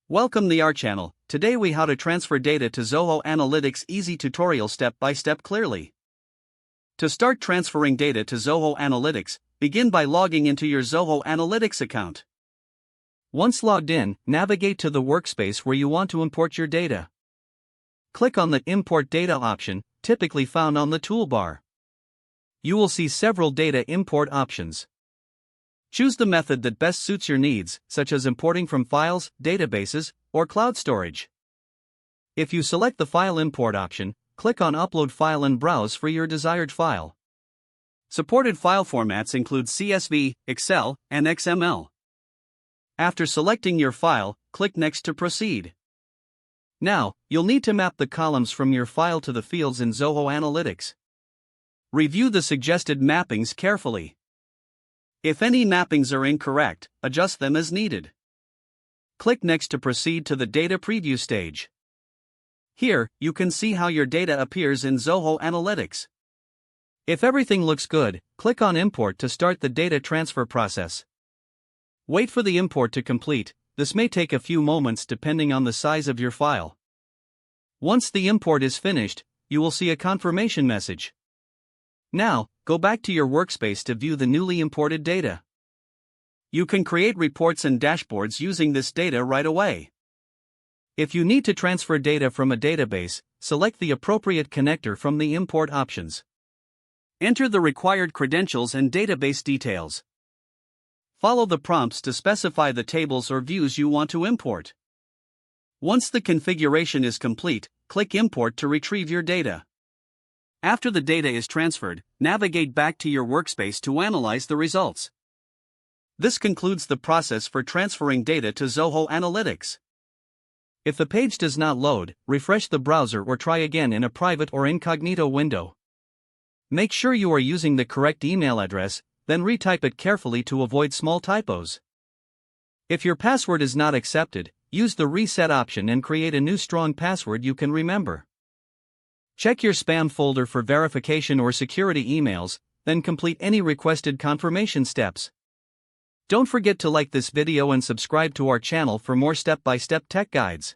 Welcome to our channel. Today we how to transfer data to Zoho Analytics easy tutorial step by step clearly. To start transferring data to Zoho Analytics, begin by logging into your Zoho Analytics account. Once logged in, navigate to the workspace where you want to import your data. Click on the Import Data option, typically found on the toolbar. You will see several data import options. Choose the method that best suits your needs, such as importing from files, databases, or cloud storage. If you select the File Import option, click on Upload File and browse for your desired file. Supported file formats include CSV, Excel, and XML. After selecting your file, click Next to proceed. Now, you'll need to map the columns from your file to the fields in Zoho Analytics. Review the suggested mappings carefully. If any mappings are incorrect, adjust them as needed. Click Next to proceed to the data preview stage. Here, you can see how your data appears in Zoho Analytics. If everything looks good, click on Import to start the data transfer process. Wait for the import to complete. This may take a few moments depending on the size of your file. Once the import is finished, you will see a confirmation message. Now, go back to your workspace to view the newly imported data. You can create reports and dashboards using this data right away. If you need to transfer data from a database, select the appropriate connector from the import options. Enter the required credentials and database details. Follow the prompts to specify the tables or views you want to import. Once the configuration is complete, click Import to retrieve your data. After the data is transferred, navigate back to your workspace to analyze the results. This concludes the process for transferring data to Zoho Analytics. If the page does not load, refresh the browser or try again in a private or incognito window. Make sure you are using the correct email address, then retype it carefully to avoid small typos. If your password is not accepted, use the Reset option and create a new strong password you can remember. Check your spam folder for verification or security emails, then complete any requested confirmation steps. Don't forget to like this video and subscribe to our channel for more step-by-step tech guides.